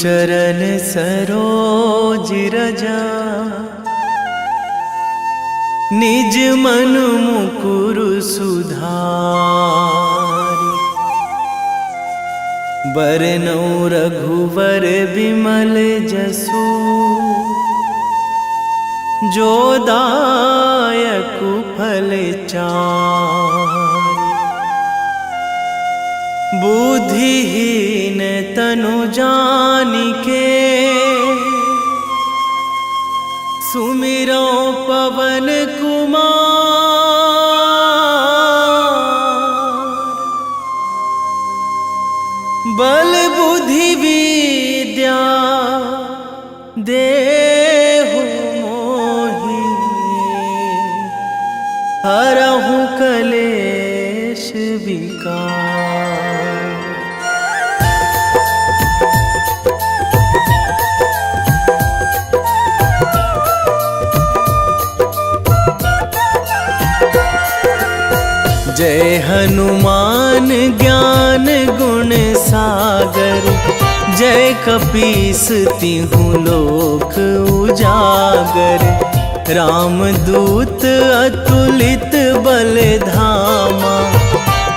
चरण सरोज रजा, निज मन मुकुर सुधारि। बरनउँ रघुवर बिमल जसु, जो दायकु फल चारि। बुद्धिहीन तनु जानिके, सुमिरो पवन कुमार। बल बुद्धि विद्या देहु मोहि, हरहु कलेश विकार। जय हनुमान ज्ञान गुण सागर, जय कपीस तिहु लोक उजागर। रामदूत अतुलित बल धामा,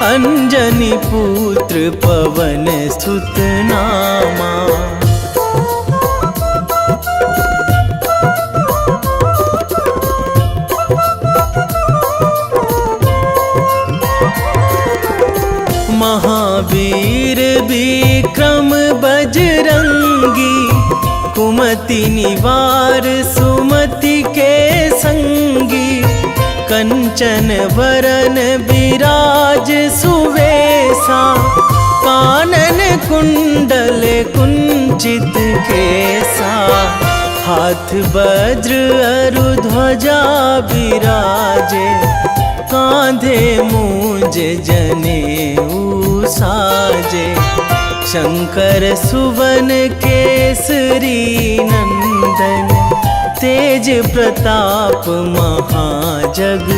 अंजनी पुत्र पवन सुत नामा। महावीर विक्रम बजरंगी, कुमति निवार सुमति के संगी। कंचन वरन विराज सुवेशा, कानन कुंडल कुंचित केसा। हाथ वज्र अरु ध्वजा बिराजे, कांधे मूंज जनेऊ साजे। शंकर सुवन केसरी नंदन, तेज प्रताप महाजगवंदन।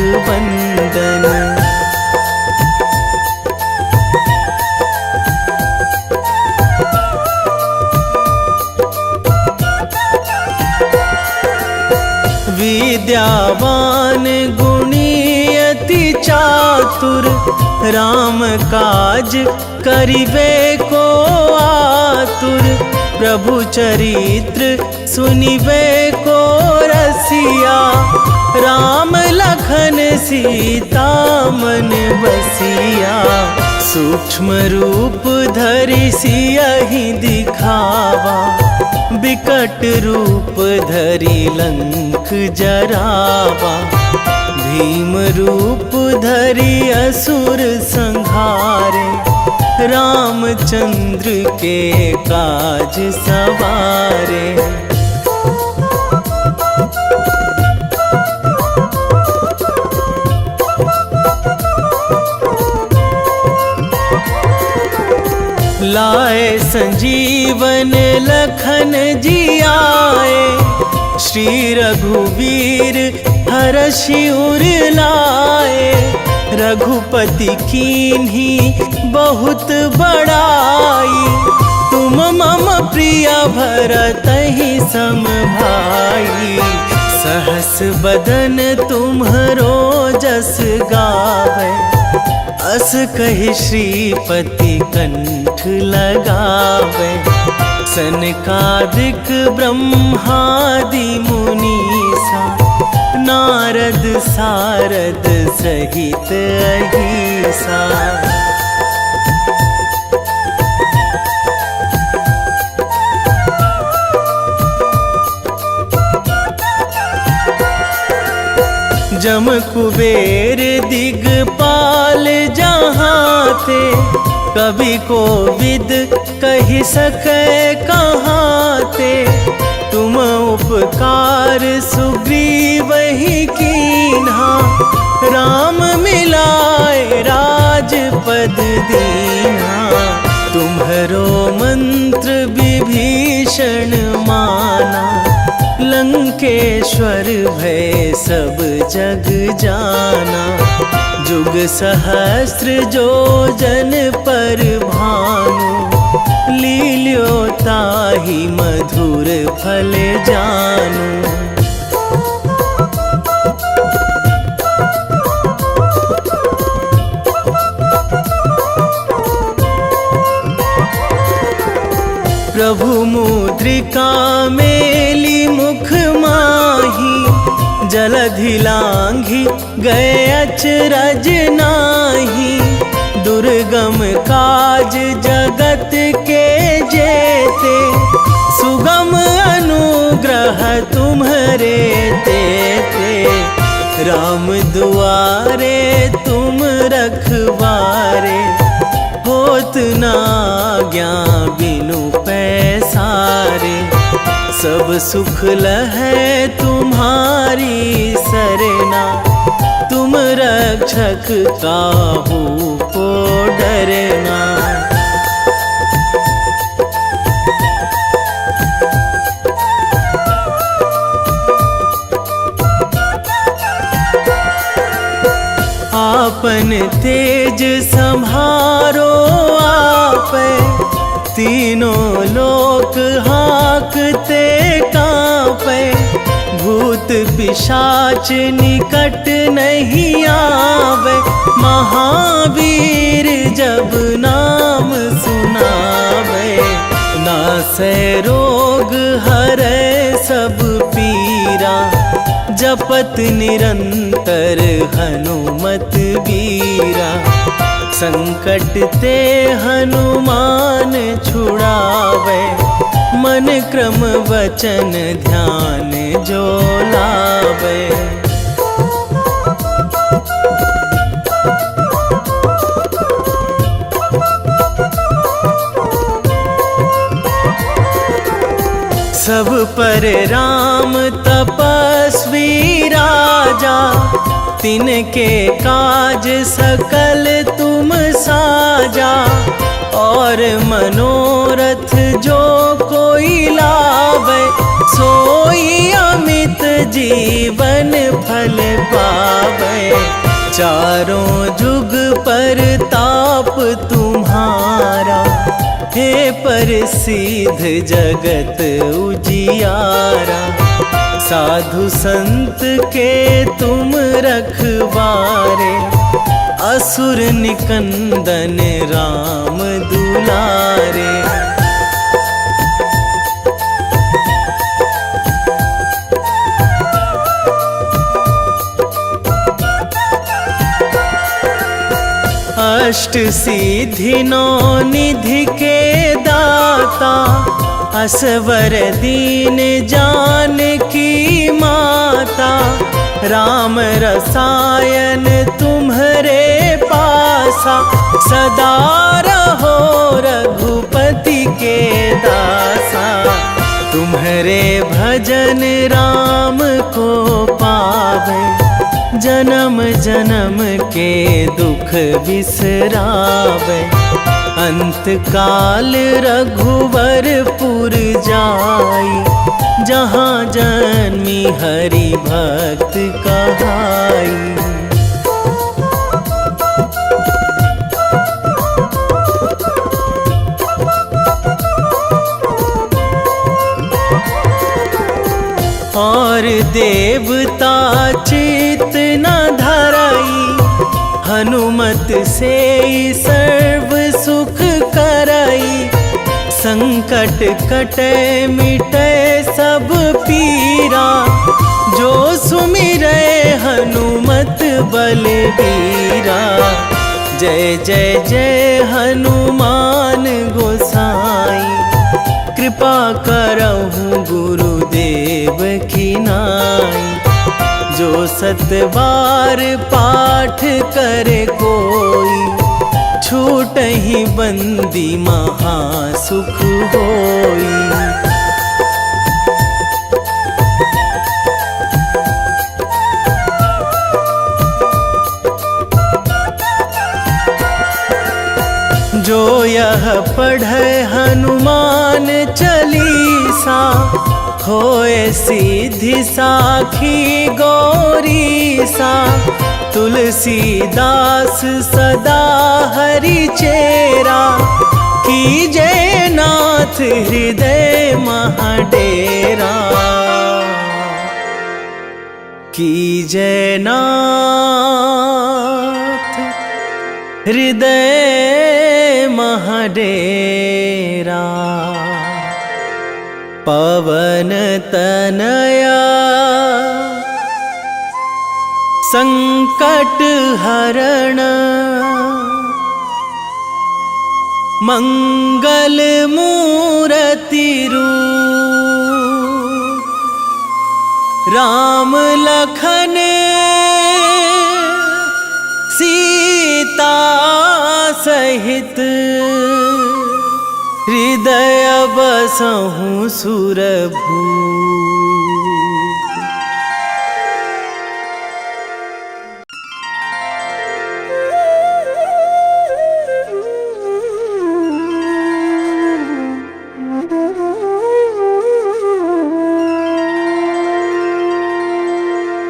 विद्यावान गुणी अति चातुर, राम काज करिबे को आतुर। प्रभु चरित्र सुनिबे को रसिया, राम लखन सीता मन बसिया। सूक्ष्म रूप धरि सियहि दिखावा, विकट रूप धरि लंक जरावा। भीम रूप धरि असुर संहारे, रामचंद्र के काज सवारे। लाए संजीवन लखन जियाए, श्री रघुवीर हरषि उर लाए। रघुपति कीन्ही बहुत बड़ाई, तुम मम प्रिय भरतहि सम भाई। सहस बदन तुम्हरो जस गावै, अस कहि श्रीपति कंठ लगावै। सनकादिक ब्रह्मादि मुनीसा, नारद सारद सहित अहिसा। जम कुबेर दिगपाल जहाँ थे, कवि कोविद कहि सकै कहाँ ते। तुम उपकार सुग्रीवहि कीन्हा, राम मिलाए राजपद दीन्हा। तुम्हरो मंत्र विभीषण माना, लंकेश्वर भय सब जग जाना। जुग सहस्र जो जन पर भानु, लील्यो ताहि मधुर फल जानू। प्रभु मुद्रिका मेली मुख माही, जलधि लांघी गए अचरज नाही। दुर्गम काज जगत के जेते, सुगम अनुग्रह तुम्हरे तेते। राम दुआरे तुम रखवारे, होत ना आज्ञा बिनु पैसारे। सब सुख लहै तुम्हारी सरना, तुम रक्षक काहू को डरना। आपन तेज संहारो आपै, तीनों लोक हाकते कांपै। भूत पिशाच निकट नहीं आवे, महावीर जब नाम सुनावे। नासै रोग हरै सब पीरा, जपत निरंतर हनुमत बीरा। संकट ते हनुमान छुड़ावे, मन क्रम वचन ध्यान जो लावे। सब पर राम तपस्वी राजा, तिनके काज सकल तुम साजा। और मनोरथ जो कोई लावे, सोई अमित जीवन फल पावे। चारों जुग पर ताप तुम्हारा, हे प्रसिद्ध जगत उजियारा। साधु संत के तुम रखवारे, असुर निकंदन राम दुलारे। अष्ट सिद्धि नौ निधि के दाता, असवर दीन जानकी माता। राम रसायन तुम्हरे पासा, सदा रहो रघुपति के दासा। तुम्हरे भजन राम को पावे, जन्म जन्म के दुख बिसरावे। अंत काल रघुवरपुर जाई, जहाँ जन्मी हरि भक्त कहाई। और देवता चित न धराई, हनुमत से सर्व सुख कराई। संकट कटे मिटे सब पीरा, जो सुमिरै हनुमत बलबीरा। जय जय जय हनुमान गोसाई, कृपा करहु गुरुदेव की नाई। जो सतबार पाठ करे कोई, छूटहि बंदी महासुख होई। जो यह पढ़े हनुमान चालीसा, होए सीधी साखी गौरीसा। तुलसीदास सदा हरि चेरा, कीजे नाथ हृदय महाडेरा, कीजे नाथ हृदय महाडेरा। पवन तनया संकट हरण, मंगल मूर्ति रूप, राम लखन सीता सहित, हृदय बसहु सुरभूप।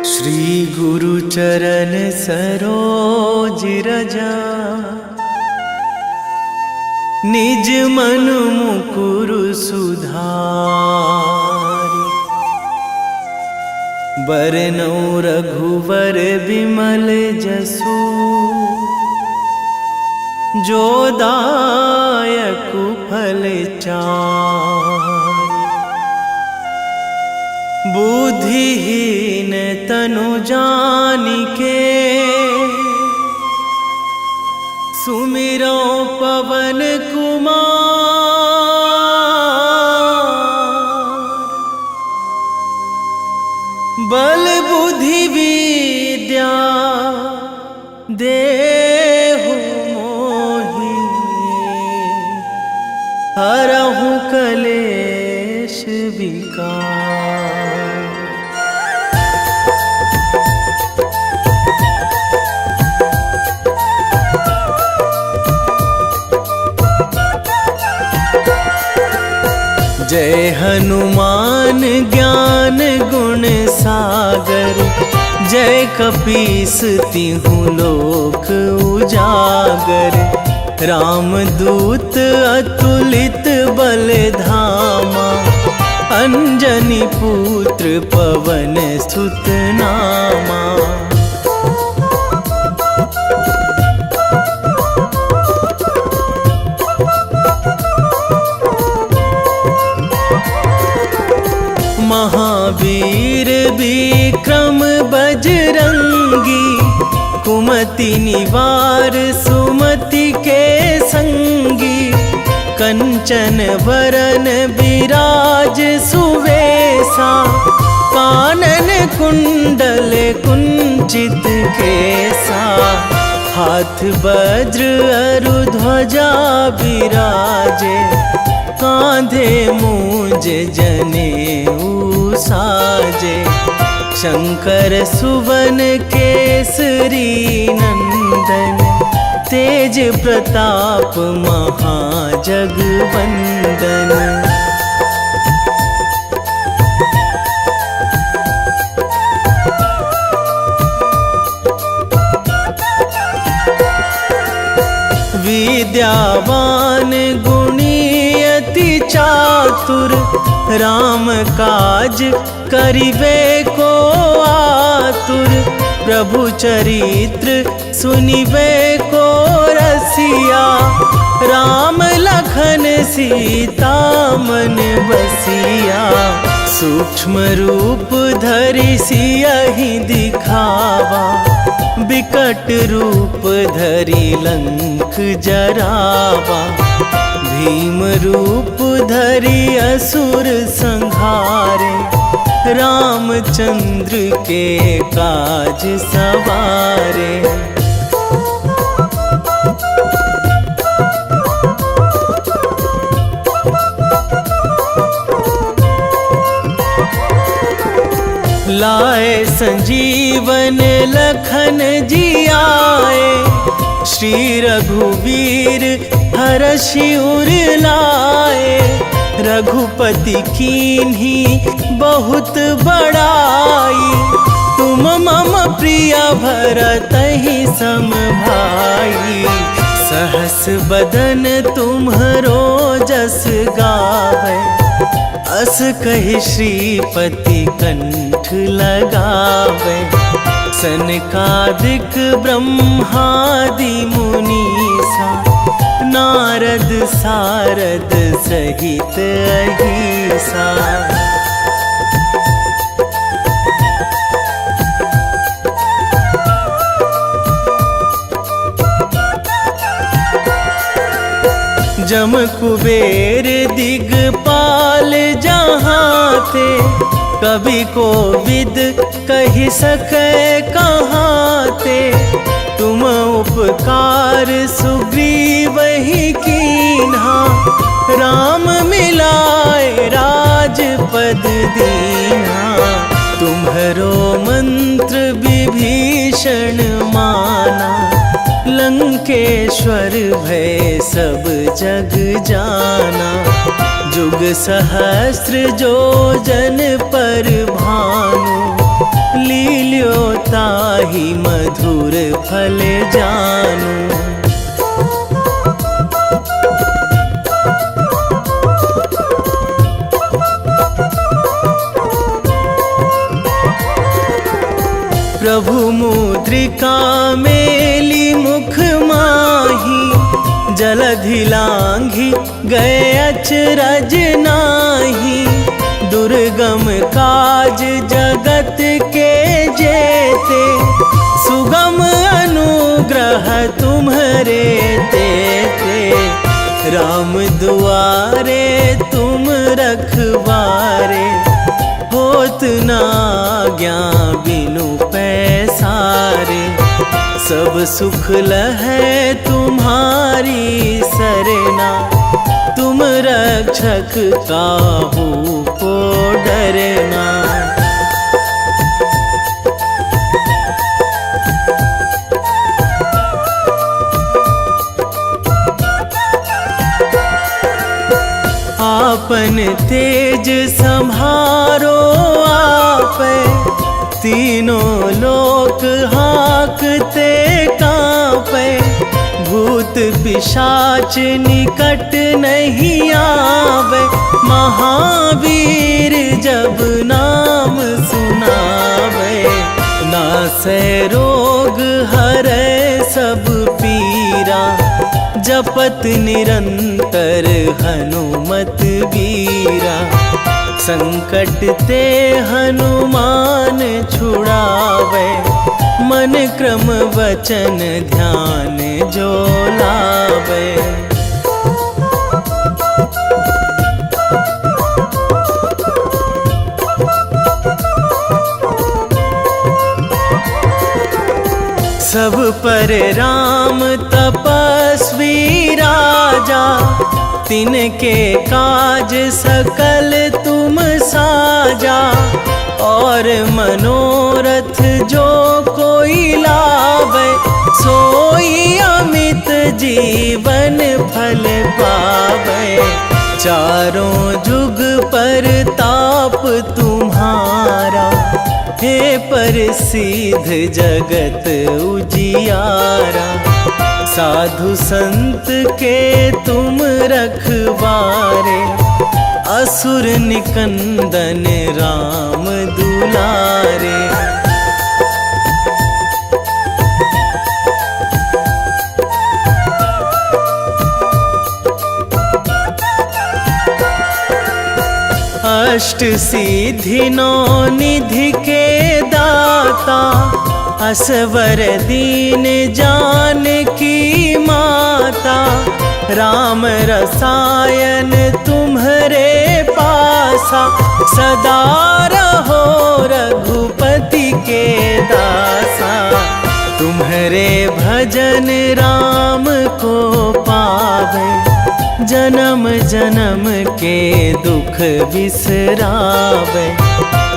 श्री गुरु चरण सरोज रजा, निज मन मुकुर सुधारि। बरनौ रघुवर बिमल जसु, जो दायक फल चारि। बुद्धिहीन तनु जानिके, सुमिरो पवन कुमार। बल बुद्धि विद्या देहु मोहि, हरहु कलेश विकार। जय हनुमान ज्ञान गुण सागर, जय कपीस तिहु लोक उजागर। रामदूत अतुलित बल धामा, अंजनी पुत्र पवन सुत नामा। महावीर विक्रम बजरंगी, कुमति निवार सुमति के संगी। कंचन वरन विराज सुवेशा, कानन कुंडल कुंचित केसा। हाथ वज्र अरु ध्वजा बिराजे, कांधे मूंज जनेऊ साजे। शंकर सुवन केसरी नंदन, तेज प्रताप महाजगवंदन। विद्यावान गुणी अति चातुर, राम काज करिबे को आतुर। प्रभु चरित्र सुनिबे को रसिया, राम लखन सीता मन बसिया। सूक्ष्म रूप धरि सियहि दिखावा, बिकट रूप धरि लंक जरावा। भीम रूप धरि असुर संहारे, रामचंद्र के काज सवारे। लाए संजीवन लखन जियाए, श्री रघुवीर हरषि उर लाए। रघुपति कीन्ही बहुत बड़ाई, तुम मम प्रिय भरतहि सम भाई। सहस बदन तुम्हरो जस गावे, अस कहि श्रीपति कंठ लगावे। सनकादिक ब्रह्मादि मुनीसा, नारद सारद सहित अहिसा। जम कुबेर दिगपाल जहाँ थे, कवि को विद कहि सकै कहाँ थे। तुम उपकार सुग्रीव ही कीन्हा, राम मिलाए राजपद दीन्हा। तुम्हरो मंत्र विभीषण माना, लंकेश्वर भय सब जग जाना। जुग सहस्र जो जन पर भानु, लील्यो ताहि मधुर फल जानु। प्रभु मुद्रिका मेली मुख माही, जलधि लांघि गए अचरज नाही। दुर्गम काज जगत के जेते, सुगम अनुग्रह तुम्हरे तेते। राम दुआरे तुम रखवारे, होत न आज्ञा बिनु पैसारे। सब सुख लहै तुम्हारी सरना, तुम रक्षक काहू को डरना। आपन तेज सम्हारो आपै, तीनों लोक हाकते कांपै। भूत पिशाच निकट नहीं आवे, महावीर जब नाम सुनावे। नासै रोग हरै सब पीरा, जपत निरंतर हनुमत बीरा। संकट ते हनुमान छुड़ावे, मन क्रम वचन ध्यान जो लावे। सब पर राम तपस्वी राजा, तिनके काज सकल तुम साजा। और मनोरथ जो कोई लावे, सोई अमित जीवन फल पावे। चारों जुग पर ताप तुम्हारा, हे प्रसिद्ध जगत उजियारा। साधु संत के तुम रखवारे, असुर निकंदन राम दुलारे। अष्ट सिद्धि नौ निधि के दाता, असवर दीन जानकी माता। राम रसायन तुम्हरे पासा, सदा रहो रघुपति के दासा। तुम्हरे भजन राम को पावे, जन्म जन्म के दुख बिसरावे।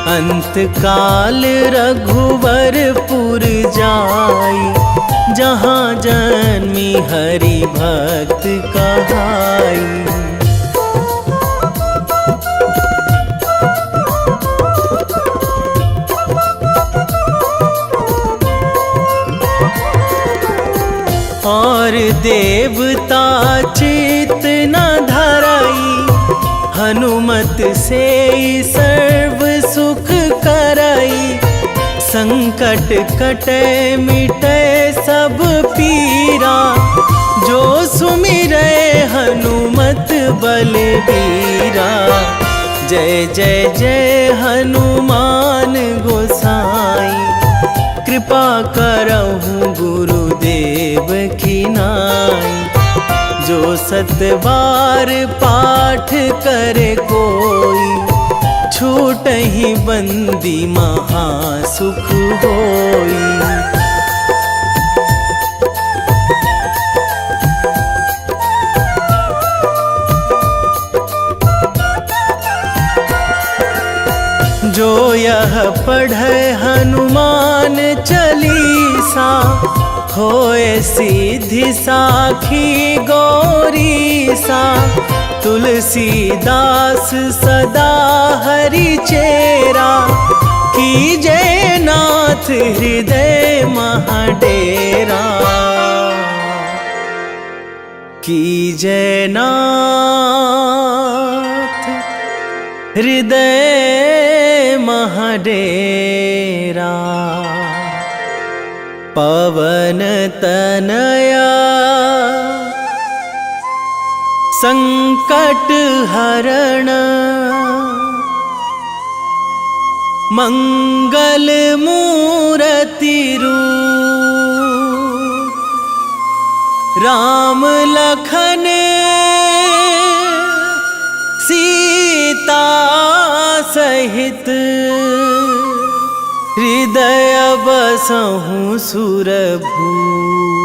अंत काल रघुवरपुर जाई, जहाँ जन्मी हरि भक्त कहाई। और देवता चित न धराई, हनुमत से सर्व सुख कराई। संकट कटे मिटे सब पीरा, जो सुमिरै हनुमत बलबीरा। जय जय जय हनुमान गोसाई, कृपा करहु गुरुदेव की नाई। जो सतबार पाठ करे कोई, छूटहि बंदी महासुख होई। जो यह पढ़े हनुमान चालीसा, होए सिद्धि साखी गौरीसा। तुलसीदास सदा हरि चेरा, कीजे नाथ हृदय महाडेरा। कीजे नाथ हृदय महाडेरा। पवन तनया संकट हरण, मंगल मूरति रूप। राम लखन सीता सहित, हृदय बसहु सुरभूप।